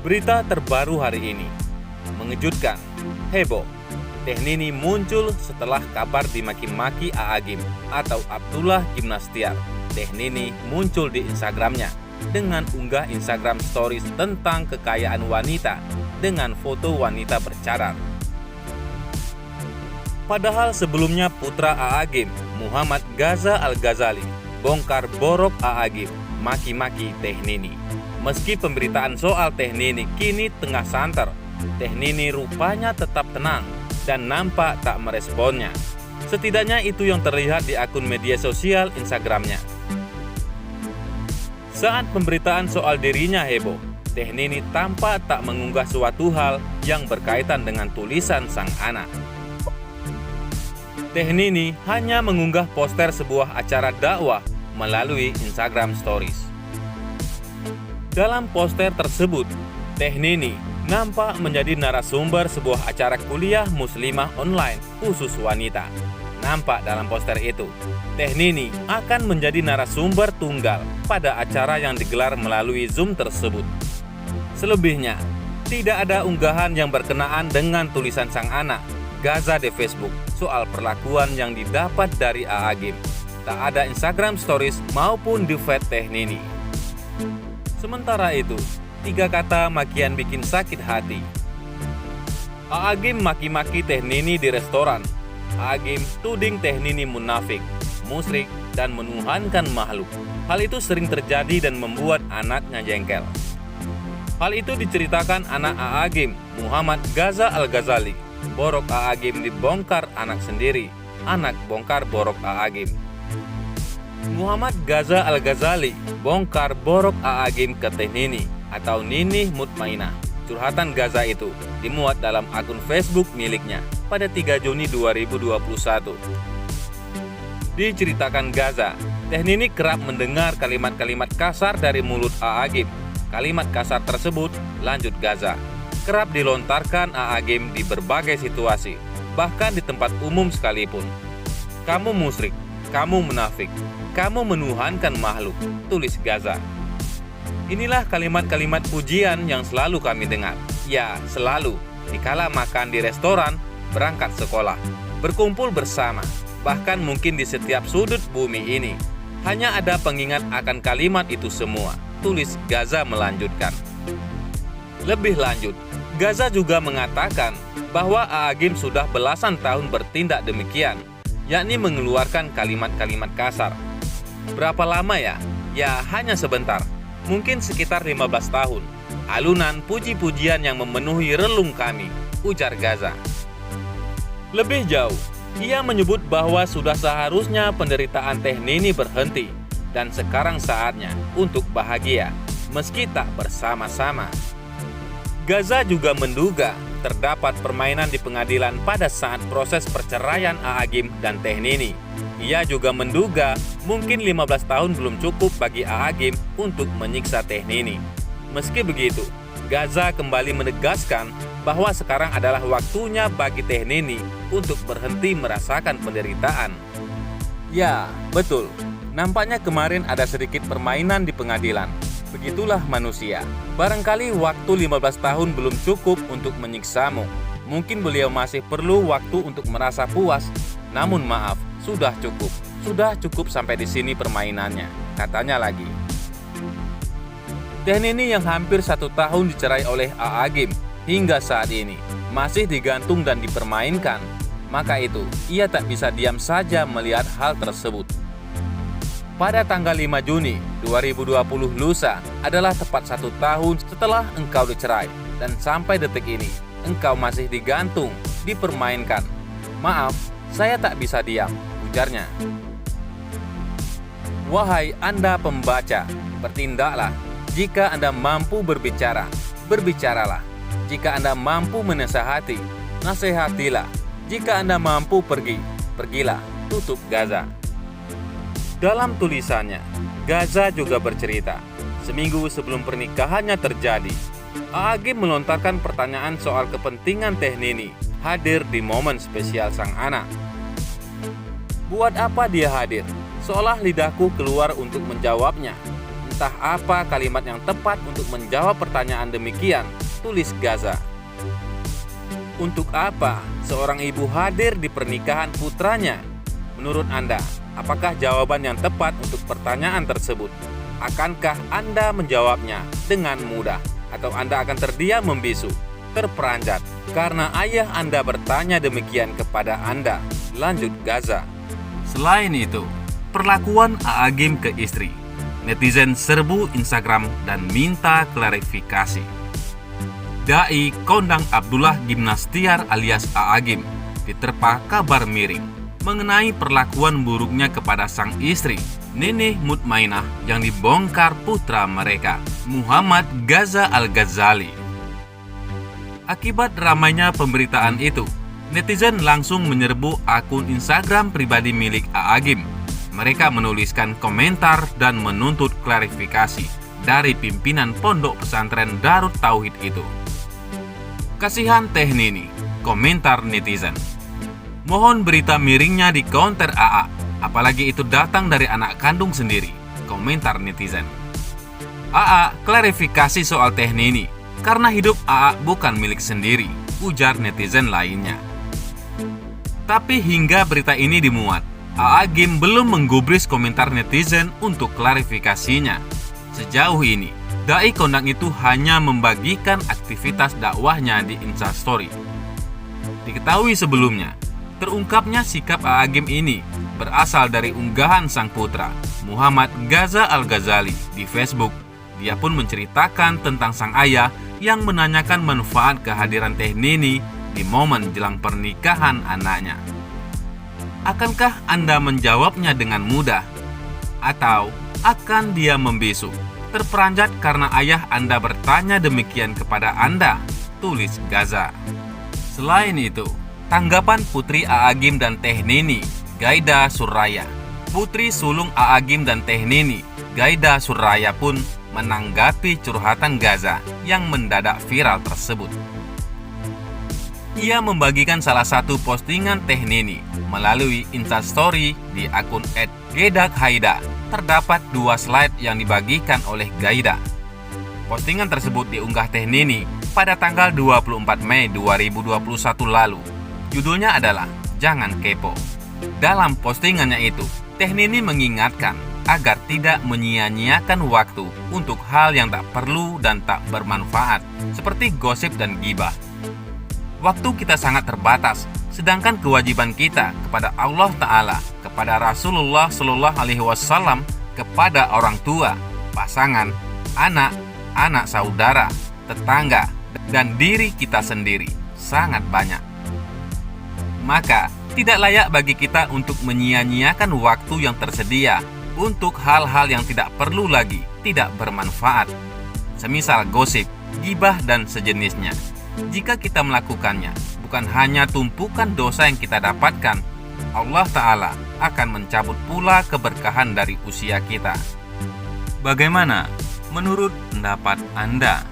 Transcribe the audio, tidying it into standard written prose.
Berita terbaru hari ini mengejutkan, heboh. Teh Nini muncul setelah kabar dimaki-maki A'agim atau Abdullah Gimnastiar. Teh Nini muncul di Instagramnya dengan unggah Instagram Stories tentang kekayaan wanita dengan foto wanita bercadar. Padahal sebelumnya putra A'agim, Muhammad Gaza Al-Ghazali, bongkar borok A'agim, maki-maki Teh Nini. Meski pemberitaan soal Teh Nini kini tengah santer, Teh Nini rupanya tetap tenang dan nampak tak meresponnya. Setidaknya itu yang terlihat di akun media sosial Instagramnya. Saat pemberitaan soal dirinya heboh, Teh Nini tampak tak mengunggah suatu hal yang berkaitan dengan tulisan sang anak. Teh Nini hanya mengunggah poster sebuah acara dakwah melalui Instagram Stories. Dalam poster tersebut, Teh Nini nampak menjadi narasumber sebuah acara kuliah muslimah online khusus wanita. Nampak dalam poster itu, Teh Nini akan menjadi narasumber tunggal pada acara yang digelar melalui Zoom tersebut. Selebihnya, tidak ada unggahan yang berkenaan dengan tulisan sang anak, Gaza di Facebook, soal perlakuan yang didapat dari A'agim. Tak ada Instagram Stories maupun di feed Teh Nini. Sementara itu, 3 kata makian bikin sakit hati. A'agim maki-maki Teh Nini di restoran. A'agim tuding Teh Nini munafik, musyrik, dan menuhankan makhluk. Hal itu sering terjadi dan membuat anaknya jengkel. Hal itu diceritakan anak A'agim, Muhammad Gaza Al-Ghazali. Borok A'agim dibongkar anak sendiri. Anak bongkar borok A'agim. Muhammad Gaza Al-Ghazali bongkar borok A'agim ke Teh Nini atau Nini Mutmainah. Curhatan Gaza itu dimuat dalam akun Facebook miliknya pada 3 Juni 2021. Diceritakan Gaza, Teh Nini kerap mendengar kalimat-kalimat kasar dari mulut A'agim. Kalimat kasar tersebut, lanjut Gaza, kerap dilontarkan A'agim di berbagai situasi, bahkan di tempat umum sekalipun. Kamu musyrik, kamu munafik, kamu menuhankan makhluk, tulis Gaza. Inilah kalimat-kalimat pujian yang selalu kami dengar. Ya, selalu, dikala makan di restoran, berangkat sekolah, berkumpul bersama, bahkan mungkin di setiap sudut bumi ini. Hanya ada pengingat akan kalimat itu semua, tulis Gaza melanjutkan. Lebih lanjut, Gaza juga mengatakan bahwa A'agim sudah belasan tahun bertindak demikian, yakni mengeluarkan kalimat-kalimat kasar. Berapa lama ya? Ya, hanya sebentar. Mungkin sekitar 15 tahun. Alunan puji-pujian yang memenuhi relung kami, ujar Gaza. Lebih jauh, ia menyebut bahwa sudah seharusnya penderitaan Teh Nini berhenti dan sekarang saatnya untuk bahagia, meski tak bersama-sama. Gaza juga menduga terdapat permainan di pengadilan pada saat proses perceraian A'agim dan Teh Nini. Ia juga menduga mungkin 15 tahun belum cukup bagi A'agim untuk menyiksa Teh Nini. Meski begitu, Gaza kembali menegaskan bahwa sekarang adalah waktunya bagi Teh Nini untuk berhenti merasakan penderitaan. Ya, betul. Nampaknya kemarin ada sedikit permainan di pengadilan. Begitulah manusia. Barangkali waktu 15 tahun belum cukup untuk menyiksamu. Mungkin beliau masih perlu waktu untuk merasa puas. Namun maaf, sudah cukup. Sudah cukup sampai di sini permainannya, katanya lagi. Teh Nini yang hampir 1 tahun dicerai oleh A'agim hingga saat ini masih digantung dan dipermainkan. Maka itu, ia tak bisa diam saja melihat hal tersebut. Pada tanggal 5 Juni 2020 lusa adalah tepat 1 tahun setelah engkau dicerai dan sampai detik ini engkau masih digantung, dipermainkan. Maaf, saya tak bisa diam, ujarnya. Wahai Anda pembaca, bertindaklah. Jika Anda mampu berbicara, berbicaralah. Jika Anda mampu menasehati, nasehatilah. Jika Anda mampu pergi, pergilah, tutup Gaza. Dalam tulisannya, Gaza juga bercerita, seminggu sebelum pernikahannya terjadi, A'agim melontarkan pertanyaan soal kepentingan Teh Nini hadir di momen spesial sang anak. Buat apa dia hadir? Seolah lidahku keluar untuk menjawabnya. Entah apa kalimat yang tepat untuk menjawab pertanyaan demikian, tulis Gaza. Untuk apa seorang ibu hadir di pernikahan putranya? Menurut Anda, apakah jawaban yang tepat untuk pertanyaan tersebut? Akankah Anda menjawabnya dengan mudah? Atau Anda akan terdiam membisu, terperanjat, karena ayah Anda bertanya demikian kepada Anda? Lanjut Gaza. Selain itu, perlakuan A'agim ke istri. Netizen serbu Instagram dan minta klarifikasi. Dai kondang Abdullah Gimnastiar alias A'agim diterpa kabar miring mengenai perlakuan buruknya kepada sang istri, Neneh Mutmainah, yang dibongkar putra mereka, Muhammad Gaza Al-Ghazali. Akibat ramainya pemberitaan itu, netizen langsung menyerbu akun Instagram pribadi milik A'agim. Mereka menuliskan komentar dan menuntut klarifikasi dari pimpinan pondok pesantren Darut Tauhid itu. Kasihan Teh Nini, komentar netizen. Mohon berita miringnya di counter AA, apalagi itu datang dari anak kandung sendiri, komentar netizen. AA klarifikasi soal Teh Nini, karena hidup AA bukan milik sendiri, ujar netizen lainnya. Tapi hingga berita ini dimuat, A'agim belum menggubris komentar netizen untuk klarifikasinya. Sejauh ini, dai kondang itu hanya membagikan aktivitas dakwahnya di Instastory. Diketahui sebelumnya, terungkapnya sikap A'agim ini berasal dari unggahan sang putra, Muhammad Gaza Al-Ghazali, di Facebook. Dia pun menceritakan tentang sang ayah yang menanyakan manfaat kehadiran Teh Nini di momen jelang pernikahan anaknya. Akankah Anda menjawabnya dengan mudah? Atau akan dia membisu, terperanjat karena ayah Anda bertanya demikian kepada Anda? Tulis Gaza. Selain itu, tanggapan putri A'agim dan Teh Nini, Gaida Suraya. Putri sulung A'agim dan Teh Nini, Gaida Suraya pun menanggapi curhatan Gaza yang mendadak viral tersebut. Ia membagikan salah satu postingan Teh Nini melalui Instastory di akun @gedakhaida. Terdapat 2 slide yang dibagikan oleh Gaida. Postingan tersebut diunggah Teh Nini pada tanggal 24 Mei 2021 lalu. Judulnya adalah Jangan Kepo. Dalam postingannya itu, Teh Nini mengingatkan agar tidak menyia-nyiakan waktu untuk hal yang tak perlu dan tak bermanfaat, seperti gosip dan gibah. Waktu kita sangat terbatas, sedangkan kewajiban kita kepada Allah Ta'ala, kepada Rasulullah Shallallahu Alaihi Wasallam, kepada orang tua, pasangan, anak saudara, tetangga, dan diri kita sendiri sangat banyak. Maka, tidak layak bagi kita untuk menyia-nyiakan waktu yang tersedia untuk hal-hal yang tidak perlu lagi, tidak bermanfaat, semisal gosip, gibah, dan sejenisnya. Jika kita melakukannya, bukan hanya tumpukan dosa yang kita dapatkan, Allah Ta'ala akan mencabut pula keberkahan dari usia kita. Bagaimana menurut pendapat Anda?